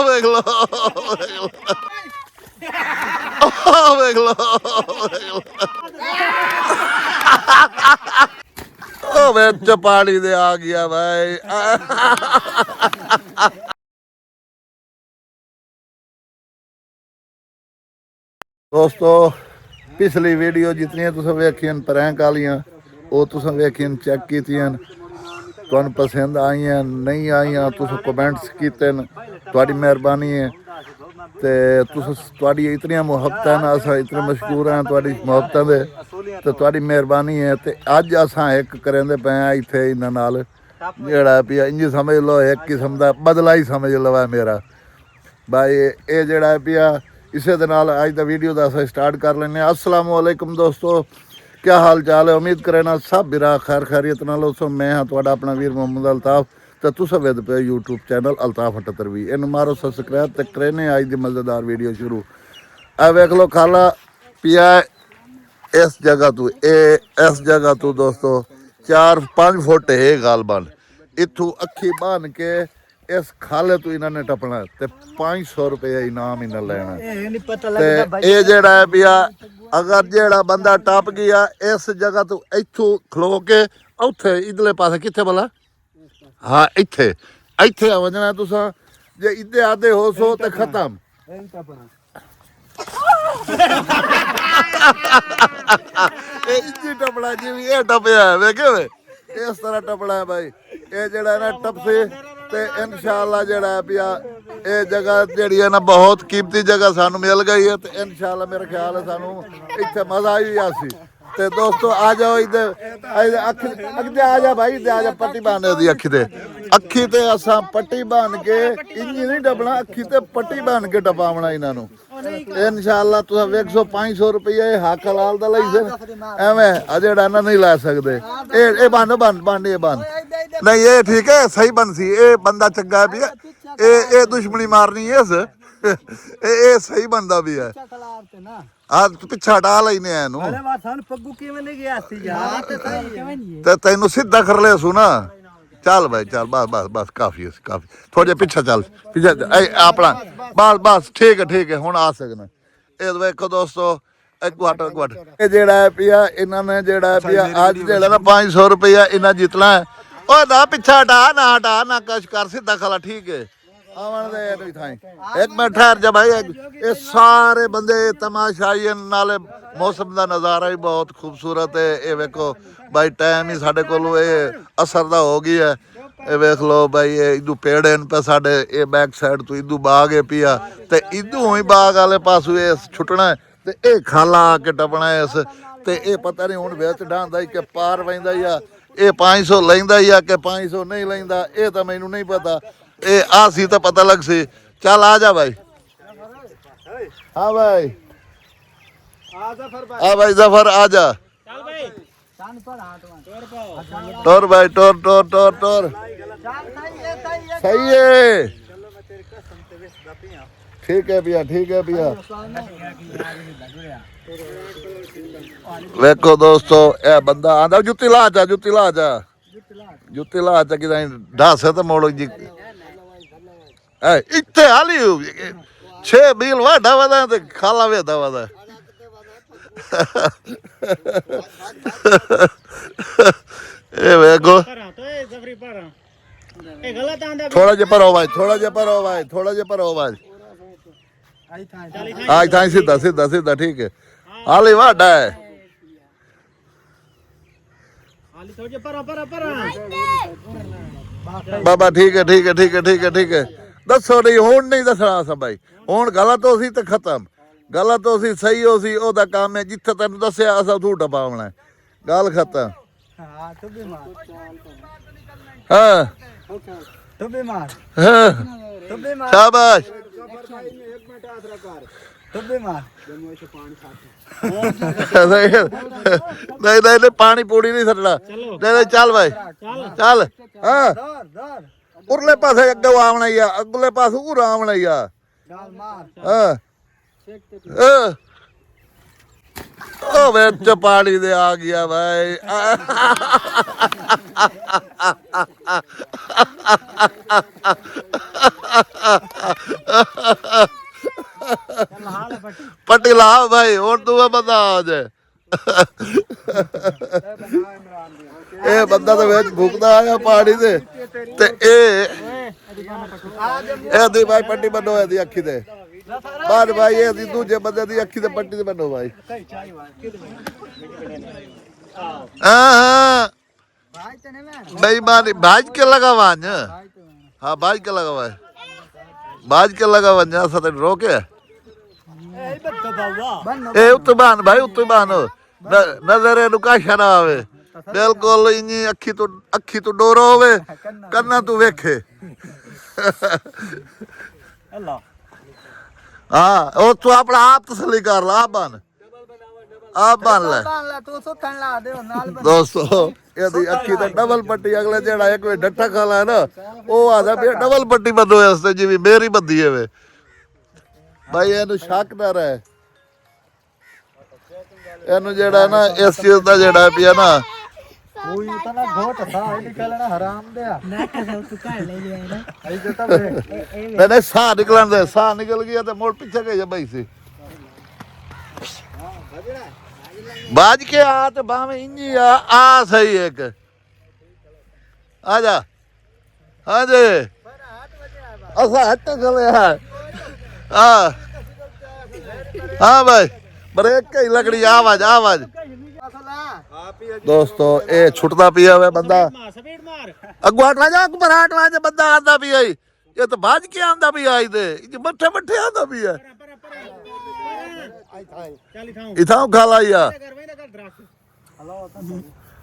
ਵੇਖ ਲੋ ਵੇਖ ਲੋ ਉਹ ਵਿੱਚ ਪਾਣੀ ਦੇ ਆ ਗਿਆ ਭਾਈ। दोस्तों पिछली वीडियो जितनियां तुसें वेखियां प्रैंक आलियां वो तुसें वेखियां चेक कीतियां तुहानूं पसंद आईयां नहीं आईयां तुसें कमेंट्स कीते तुहाडी मेहरबानी है ते तुहाडी इतनियां मुहब्बतां न असां इतने मशहूर हैं तुहाडी मुहब्बतां दे ते तुहाडी मेहरबानी है ते अज असां एक करेंदे पे आं इत्थे इन्हां नाल जेहड़ा भी इंज समझ लो एक किस्म दा बदला ही समझ लो मेरा भाई ये जेहड़ा भी इसे दे नाल अज दा वीडियो दा असां स्टार्ट कर लैंदे आं। अस्सलाम वालेकुम दोस्तों, क्या हाल चाल है? उम्मीद करें सब बिरा खैर खैरियत नाल दोस्तों। मैं हाँ तुहाडा अपना वीर मोहम्मद अल्ताफ ते तुसां वेखदे पे यूट्यूब चैनल अल्ताफ 78 इन्हूं मारो सबसक्राइब ते करेने अज दी मज़ेदार वीडियो शुरू। आ वेख लो खाला पिया इस जगह तो इस जगह तो दोस्तों 4-5 फुट है गालबन इत्थों अखी बन के इस खाले तो इन्होंने टपना ते 500 रुपया इनाम इन्हें लेना ते ये जेड़ा है भैया अगर जेड़ा बंदा टप गया इस जगह तो इत्थों खलो के उत्थे इधरले पासे किथे भला हाँ इत्थे इत्थे वजना तुसा जे इधे आधे हो सो ते खत्म। टपना जी ये टपया है वेखे वे इस तरह टपना है भाई ये जेड़ा ना टप से ते इंशाअल्लाह जेड़ा है पिया ये जगह जेड़ी है ना बहुत कीमती जगह सानू मिल गई है ते इंशाअल्लाह मेरा ख्याल है सानू इत्थे मजा ही आसी ते दोस्तों आ जाओ इधर अखी अगते आ जा भाई इधर आ जा पट्टी बांधने दी अखी ते असां पट्टी बांध के इंज नहीं डबना अखी ते पट्टी बांध के टपावना इन्हां नू इंशाअल्लाह तुस वेखो 500 रुपया हक हलाल दा लई एवें जेड़ा ना नहीं लै सकदे ए बंद बंद बंद ये बंद नहीं ये ठीक है सही बन सी ये बंदा चंगा भी है ये दुश्मनी मारनी है इस ये सही बंदा भी है पिछा हटा लेने ते तेनू सीधा कर ले सू ना चल भाई चल बस बस बस काफी काफी थोड़े पिछा चल पिछा अपना बस बस ठीक है हुण आ सकना ये देखो दोस्तों एक वट ये जेड़ा है पिया इन्होंने जेड़ा है पिया अज जेड़ा ना 500 रुपया इन्हें जितना है ओ ना पिछा हटा ना कश कर सीधा खला ठीक है एक मिनट ठहर जा भाई ये सारे बंदे तमाशाई नाले मौसम का नज़ारा ही बहुत खूबसूरत है ये वेखो भाई टाइम ही साढ़े को असर दा हो गया है ये वेख लो भाई ये इदू पेड़ इन पे साढ़े ये बैक साइड तो इदू बाग है पिया ते इदू ही बाग वाले पासों ये छुटना है ते ये खाला आके टपना है इस ते ये पता नहीं हुण विच ढांदा ही कि पार वैंदा ही आ ये 500 लैंदा ही आ कि 500 नहीं लैंदा ये तो मैनू नहीं पता ये आ सी तो पता लग सी चल आ जा भाई हाँ भाई भाई जफर आ जा टोर भाई टोर सही है ठीक है भैया वेखो दोस्तों ए बंदा आंदा जुत्ती ला जा कि ढास तो मोड़ो जी इत्थे हाली 6 मील वाडा वदा ते खाला वेदा वदा ए वेखो थोड़ा जे पर हो भाई आज था सीधा ठीक है हाली वाडा है बाबा ठीक है दसो नहीं हुण नहीं दसना सा भाई हुण गलत हो सी ते खत्म गलत हो सी सही हो सी ओदा काम है जिथे तेन दसिया असा तू टपावना है गल खत्म हाँ शाबाश नहीं पानी पूरी नहीं सटना नहीं चल भाई चल हाँ उरले पासे अगे आना ही है अगले पास उर आना ही है ओ पानी दे आ गया भाई पट्टी ला भाई और दूआ बंदा आ जाए ਇਹ ਬੰਦਾ ਤਾਂ ਵਿੱਚ ਭੁਗਦਾ ਆਇਆ ਪਹਾੜੀ ਦੇ ਤੇ ਇਹ ਦੀ ਭਾਈ ਪੱਟੀ ਬੰਨੋ ਇਹਦੀ ਅੱਖੀ ਤੇ ਬਾਅਦ ਭਾਈ ਇਹਦੀ ਦੂਜੇ ਬੰਦੇ ਦੀ ਅੱਖੀ ਤੇ ਪੱਟੀ ਤੇ ਬੰਨੋ ਭਾਈ हाँ बेईमानी भाज के लगा वांज हाँ भाज के लगा हुआ है भाज के लगा वांज ऐसा तो रोके ए उत्तबान भाई उत्तबान नजर नुकाशा ना आवे बिल्कुल इंजी अखी तो डोरो होवे कन्ना तू वेखे हाँ ओ तू अपना आप तसली कर ला बन आप बन ले दोस्तों यदि अखी तो डबल पट्टी अगले जेड़ा एक डट्ठा खा ला ना वो आदा भी डबल पट्टी बंदो है जिवी मेरी बंदी है वे भाई एनु शक ना रहे एनु जेड़ा ना इस चीज दा जेड़ा पिया ना कोई इतना घोट था ये निकलना हराम दे ना कसम तू काहे ले लिया ना आई तो तब नहीं साह निकलन दे साह निकल गया तो मोड़ पीछे गए भाई से बाज के आ तो बामे इंजी आ सही एक आजा हाँ जी ऐसा हट चले हाँ हाँ भाई ब्रेक की लकड़ी आवाज आवाज दोस्तों ये छुटता पिया हुआ बंदा अगवाट वाजा बराट वाजा बंदा आंदा पिया ये तो बाज के आंदा पिया दे मठे मठे आंदा पिया इथां खाला या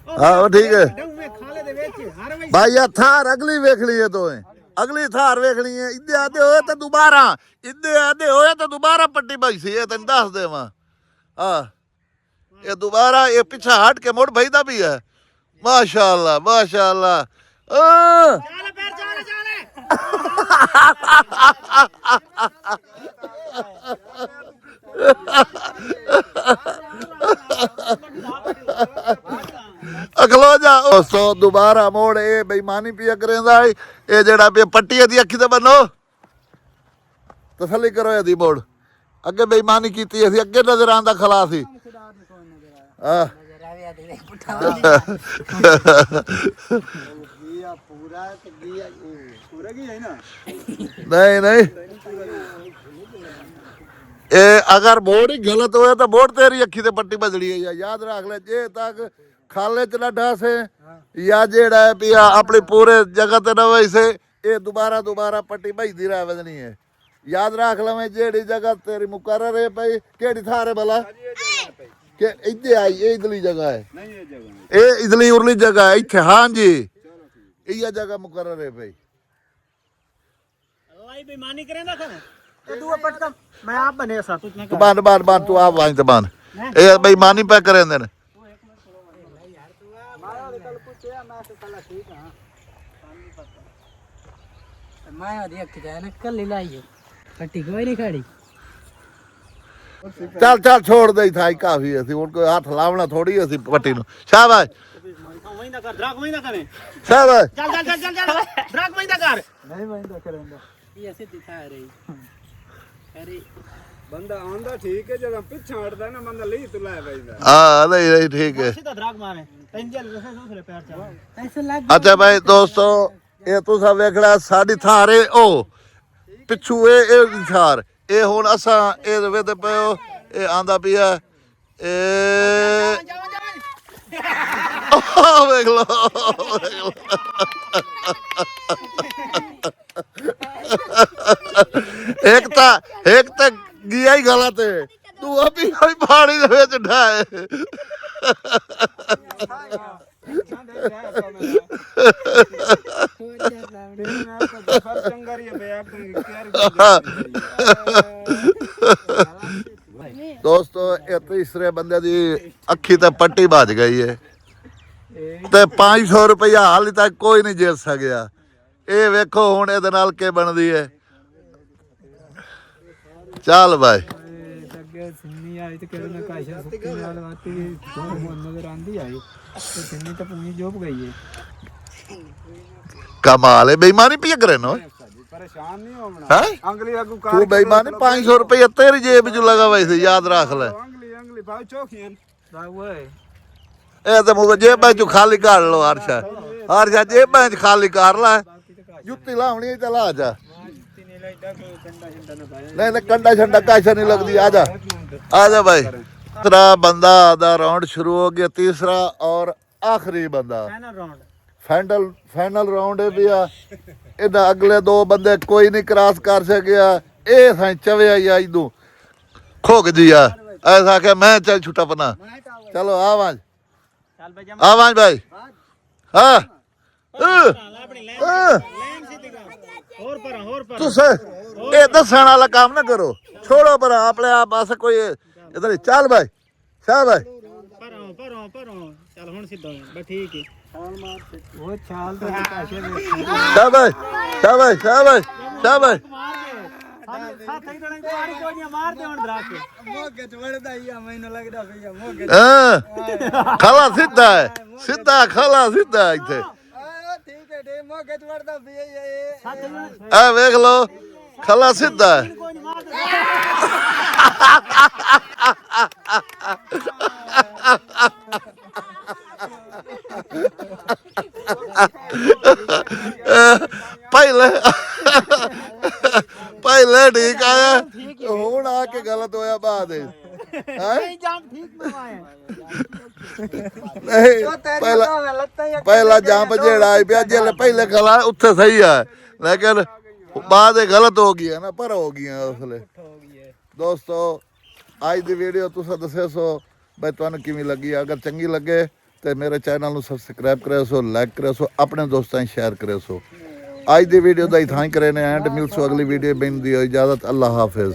हाँ ठीक है भाई यार थार अगली वेखनी है तो अगली थार वेखनी है इदे आदे होए तो दोबारा इदे आदे होए तो दोबारा पट्टी भाई सी ये तन दस देवा हाँ ये दोबारा ये पीछे हट के मुड़ भईदा भी है माशाल्लाह माशाल्लाह अखलो जा दोस्तों दोबारा मोड़ ये बेईमानी पिया करेंदा ये जेड़ा पे पट्टी दी अखी ते बनो तसल्ली करो यदी मोड़ अगे बेईमानी कीती असी अगे नजर आंदा खला सी हां नहीं नहीं ए अगर बोर्ड ही गलत होया तो बोर्ड तेरी अखी ते पट्टी बजड़ी है याद रख ले जे तक खाले च ना डासे या जेड़ा है पिया अपनी पूरे जगह ते ना वैसे ये दोबारा दोबारा पट्टी बजदी रह वजनी है याद रख लवें जेड़ी जगह तेरी मुकर्रर है भाई केड़ी थारे भला के इधे आई ये इधली जगह है नहीं ये जगह ए इधली उरली जगह है इथे हां जी ये जगह मुकर्रर है भाई भाई बेईमानी करे ना करे तो दुआ पटका मैं आप बने सा तू नहीं बान बान बान तू आप वाई तो बान ए बेईमानी पे करे ने यार तू मारा कल पूछया मैं से कल ठीक हां मैं देख के ना कल लाई पट्टी कोई नहीं खड़ी चल चल छोड़ दे था काफी ऐसी उनको हाथ लावना थोड़ी ऐसी पट्टी नु शाबाश वहीं ना कर ड्रग वहीं ना करे शाबाश चल चल चल चल ड्रग वहीं ना कर नहीं वहीं ना करेंगे ये ऐसे दिखा रही अरे बंदा आंदा ठीक है जब पीछे हटदा ना बंदा ले तो लाए भाई हां नहीं नहीं ठीक है सीधा ड्रग मारे पेंजल जैसे दूसरे पैर चला ऐसे लग अच्छा भाई दोस्तों ये तो सब वेखड़ा साडी थारे ओ पिछू ए थार ए हुन असा ए वेद पयो ए आंदा पिया ए देख लो एक ता गया ही गलत है तू अभी कोई पानी दे विच ढाए दोस्तों ये तीसरे बंदे दी अखी ते पट्टी बज गई है ते 500 रुपया हाल तक कोई नहीं जीत सकिया ये वेखो हुण इहदे नाल के बनदी है चल भाई जितनी तो पूरी जोब गई है कमाल है बेईमानी पिया करे नो परेशान नहीं होना हैं अंगली अगू तू बेईमानी 500 रुपया तेरी जेब च लगा वैसे याद रख ले अंगली भाई चौकियन वो है ए तो मुझे जेब च खाली कर लो हर्षा जेब च खाली कर ला जुत्ती लावनी है चला आजा नहीं नहीं कंडा छंडा कैसा नहीं लगती आजा आजा भाई तीसरा बंदा दा राउंड शुरू हो गया तीसरा और आखिरी बंदा फाइनल राउंड है भैया इधर अगले दो बंदे कोई नहीं क्रॉस कर सकिया ए साई चवे आई आई तू खोक दिया ऐसा कि मैं चल छुट्टा पना चलो आवाज आवाज भाई हाँ तुसे ये दसन वाला काम ना करो छोड़ो पर अपने आप बस कोई इधर चल भाई शाह भाई चल हुन सीधा बस ठीक है वो चाल तो कैसे शाह भाई शाह भाई शाह भाई शाह भाई खाला सीधा है सीधा खाला सीधा है इथे आ देख लो खाला सीधा है पहले पहले ठीक आया हूं आके गलत होया बाद पहला जंप जेड़ा आई पिया जेले पहले गला उत्थे सही है लेकिन बाद गलत हो गया ना पर हो गया उसले दोस्तों आज दी वीडियो तुसा दसे सो भाई तुहानू किवें लगी अगर चंगी लगे तो मेरे चैनल नू सबसक्राइब करे सो लाइक करे सो अपने दोस्तों शेयर करे सो आज दी वीडियो दा इथां ही करे ने एंड मिलसो अगली वीडियो बिन दी इजाजत अल्लाह हाफिज।